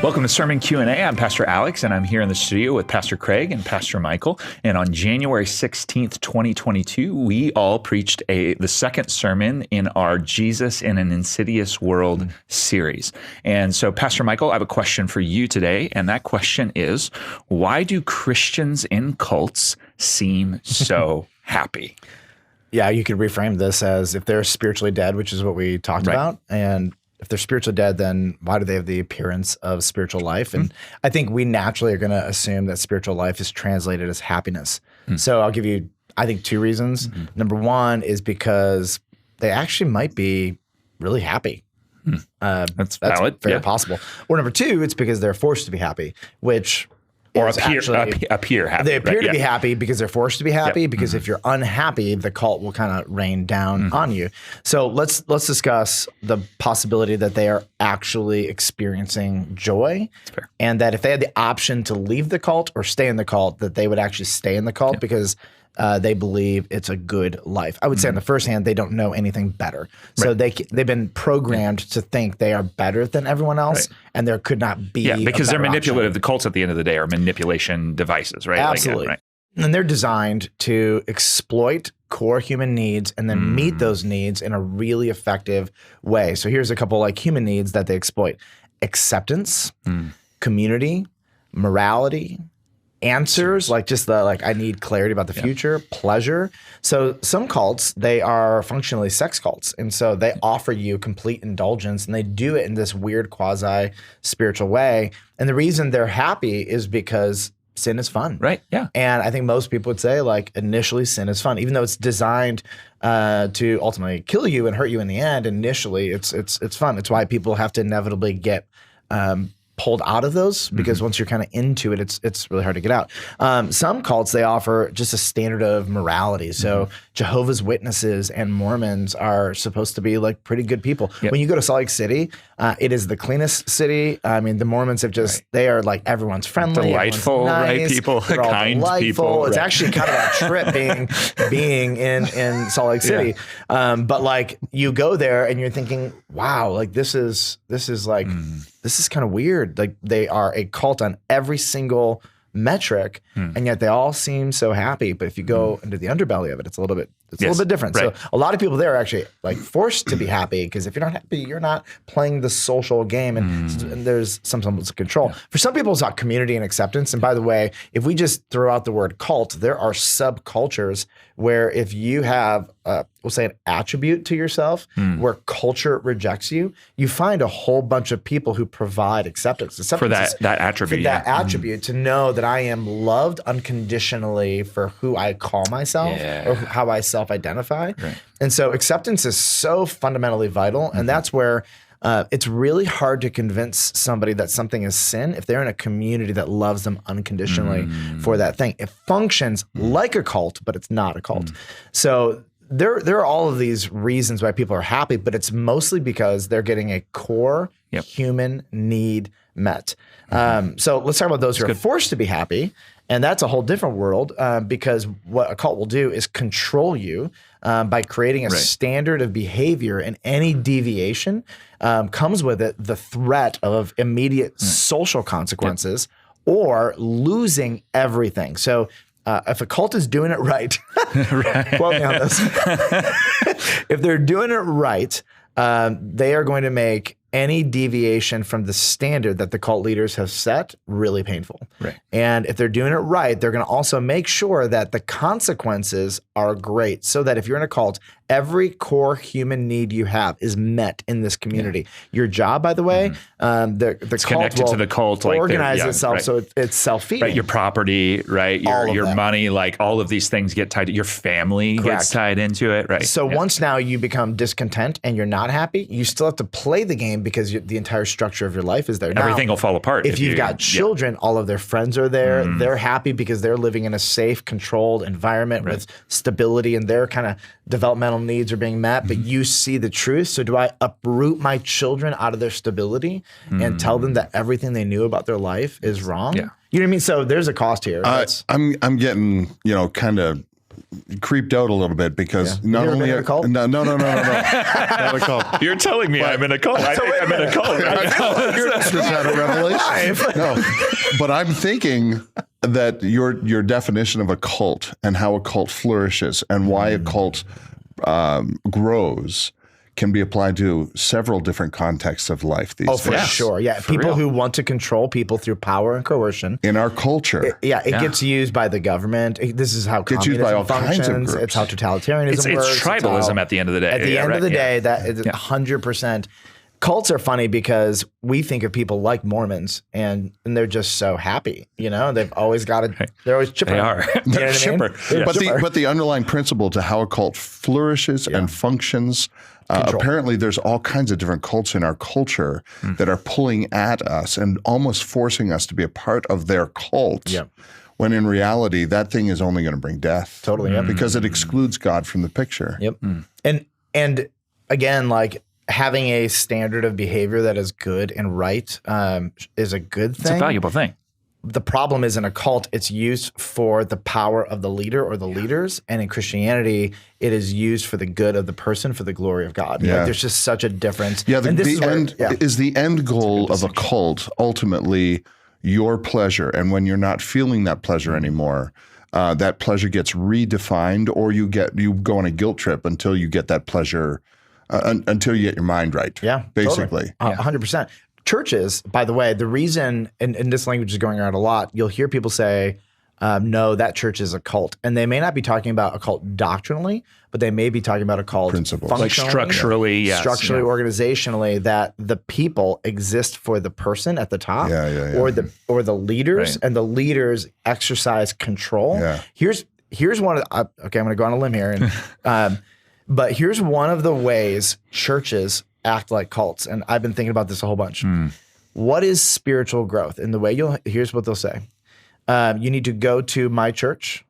Welcome to Sermon Q&A. I'm Pastor Alex, and I'm here in the studio with Pastor Craig and Pastor Michael. And on January 16th, 2022, we all preached the second sermon in our Jesus in an Insidious World series. And so, Pastor Michael, I have a question for you today, and that question is, why do Christians in cults seem so happy? Yeah, you could reframe this as if they're spiritually dead, which is what we talked about, and if they're spiritually dead, then why do they have the appearance of spiritual life? And I think we naturally are going to assume that spiritual life is translated as happiness. So I'll give you, I think, two reasons. Number one is because they actually might be really happy. That's valid. Very possible. Or number two, it's because they're forced to be happy, which appear happy. They appear to be happy because they're forced to be happy, because if you're unhappy, the cult will kind of rain down on you. So let's discuss the possibility that they are actually experiencing joy, and that if they had the option to leave the cult or stay in the cult, that they would actually stay in the cult because they believe it's a good life. I would say on the first hand, they don't know anything better. So they've been programmed to think they are better than everyone else, and there could not be because they're manipulative. option. The cults at the end of the day are manipulation devices, right? Absolutely. And they're designed to exploit core human needs and then meet those needs in a really effective way. So here's a couple like human needs that they exploit: acceptance, community, morality, answers, like just the I need clarity about the future, pleasure. So some cults, they are functionally sex cults. And so they offer you complete indulgence, and they do it in this weird quasi spiritual way. And the reason they're happy is because sin is fun. Right. Yeah. And I think most people would say initially sin is fun, even though it's designed to ultimately kill you and hurt you in the end. Initially it's fun. It's why people have to inevitably get pulled out of those, because once you're kind of into it, it's really hard to get out. Some cults, they offer just a standard of morality. So Jehovah's Witnesses and Mormons are supposed to be pretty good people. When you go to Salt Lake City, it is the cleanest city. I mean, the Mormons have they are everyone's friendly, delightful, nice, right? People, kind people. It's actually kind of a trip being in Salt Lake City. But you go there and you're thinking, wow, this is kind of weird. They are a cult on every single metric, and yet they all seem so happy. But if you go into the underbelly of it, it's a little bit different. So a lot of people there are actually forced to be happy, because if you're not happy, you're not playing the social game, and there's some semblance of control. For some people, it's about community and acceptance. And by the way, if we just throw out the word cult, there are subcultures where if you have, we'll say, an attribute to yourself where culture rejects you, you find a whole bunch of people who provide acceptance for that attribute. For that attribute, to know that I am loved unconditionally for who I call myself or how I self-identify. And so acceptance is so fundamentally vital, and that's where it's really hard to convince somebody that something is sin if they're in a community that loves them unconditionally for that thing. It functions like a cult, but it's not a cult. So there are all of these reasons why people are happy, but it's mostly because they're getting a core human need met. So let's talk about those who are forced to be happy. And that's a whole different world, because what a cult will do is control you by creating a standard of behavior, and any deviation comes with it the threat of immediate social consequences or losing everything. So if a cult is doing it right, quote me on this, if they're doing it right, they are going to make any deviation from the standard that the cult leaders have set really painful. And if they're doing it right, they're going to also make sure that the consequences are great, so that if you're in a cult, every core human need you have is met in this community. Your job, by the way, the cult connected to the cult, organize itself so it's self-feeding. Your property, your money, all of these things get tied. Your family gets tied into it, So once now you become discontent and you're not happy, you still have to play the game, because the entire structure of your life is there. Everything will fall apart. If you've got children, all of their friends are there. They're happy because they're living in a safe, controlled environment with stability, and their kind of developmental needs are being met. But you see the truth. So do I uproot my children out of their stability and tell them that everything they knew about their life is wrong? You know what I mean? So there's a cost here. I'm getting, kind of creeped out a little bit because not you ever only been in a cult? no, not a cult. You're telling me I'm in a cult. I think I'm in a cult. You're just had a revelation. No, but I'm thinking that your definition of a cult and how a cult flourishes and why a cult grows can be applied to several different contexts of life these days. For sure. Yeah. For people real. who want to control people through power and coercion. In our culture. It gets used by the government. This is how Gets used by all communism kinds of functions. groups. It's how totalitarianism works. It's tribalism at the end of the day. At the end of the day, that is Yeah. 100%. Cults are funny because we think of people like Mormons and they're just so happy. You know, they've always got it. They're always chipper. They are. You know They're what I mean? chipper. They're Yeah. chipper. But the underlying principle to how a cult flourishes and functions, apparently there's all kinds of different cults in our culture that are pulling at us and almost forcing us to be a part of their cult. Yeah. When in reality, that thing is only going to bring death. Totally, yeah. Because it excludes God from the picture. Yep. And again, like having a standard of behavior that is good and right is a good thing. It's a valuable thing. The problem is in a cult, it's used for the power of the leader or the leaders. And in Christianity, it is used for the good of the person, for the glory of God. Yeah. Like, there's just such a difference. Yeah, And this is the end goal of a cult ultimately your pleasure? And when you're not feeling that pleasure anymore, that pleasure gets redefined, or you go on a guilt trip until you get that pleasure, until you get your mind right. Yeah, basically. Totally. 100%. Churches, by the way, the reason, and this language is going around a lot, you'll hear people say, no, that church is a cult. And they may not be talking about a cult doctrinally, but they may be talking about a cult Principles. Like functionally, structurally, yes. structurally, organizationally, that the people exist for the person at the top, or the leaders, Right. and the leaders exercise control. Yeah. Here's one of the, okay, I'm going to go on a limb here, and but here's one of the ways churches act like cults, and I've been thinking about this a whole bunch. What is spiritual growth? And the way here's what they'll say: you need to go to my church,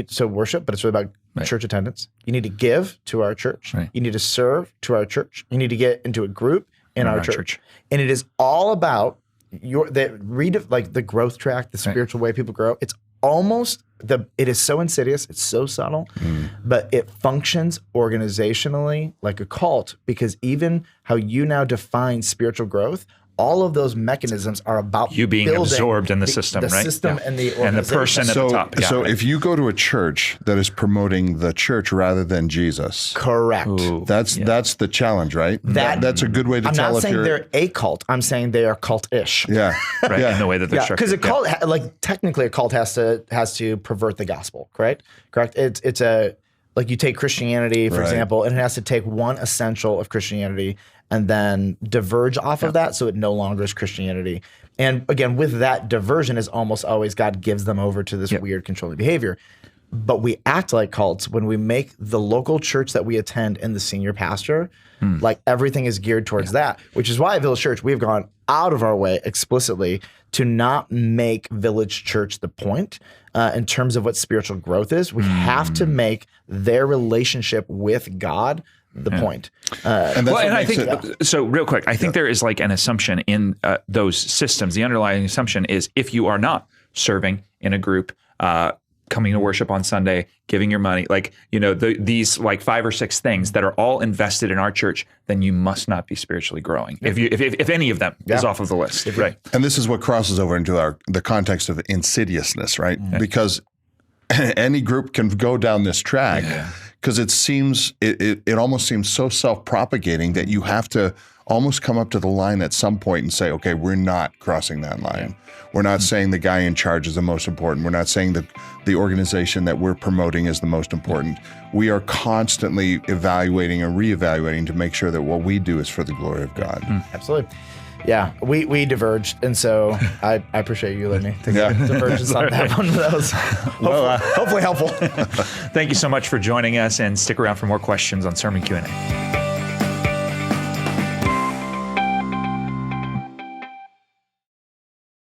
so worship, but it's really about church attendance. You need to give to our church. Right. You need to serve to our church. You need to get into a group in our church. And it is all about the growth track, the spiritual way people grow. It's almost it is so insidious, it's so subtle, but it functions organizationally like a cult, because even how you now define spiritual growth, all of those mechanisms are about You being building absorbed in the system, the right? system and the organization. And the person at the top. Yeah, So right. if you go to a church that is promoting the church rather than Jesus, Correct. Ooh, that's the challenge, right? That's a good way to I'm tell not if saying you're. they're a cult. I'm saying they are cult-ish. Yeah, right, yeah. in the way that they're Because structured. a cult, like technically, a cult has to pervert the gospel. Correct. It's like you take Christianity, for Right. example, and it has to take one essential of Christianity and then diverge off of that, so it no longer is Christianity. And again, with that diversion is almost always God gives them over to this weird controlling behavior. But we act like cults when we make the local church that we attend and the senior pastor, like everything is geared towards that, which is why at Village Church, we've gone out of our way explicitly to not make Village Church the point in terms of what spiritual growth is. We have to make their relationship with God the point. And that's Well, what and I makes think, so real quick, I think there is like an assumption in those systems. The underlying assumption is if you are not serving in a group, coming to worship on Sunday, giving your money, like, these like 5 or 6 things that are all invested in our church, then you must not be spiritually growing. If any of them is off of the list, right? And this is what crosses over into the context of insidiousness, right? Because any group can go down this track because it almost seems so self-propagating that you have to almost come up to the line at some point and say, okay, we're not crossing that line. We're not saying the guy in charge is the most important. We're not saying that the organization that we're promoting is the most important. We are constantly evaluating and reevaluating to make sure that what we do is for the glory of God. Absolutely. Yeah, we diverged, and so I appreciate you letting me take a divergence on that one. That was hopefully helpful. Thank you so much for joining us, and stick around for more questions on Sermon Q&A.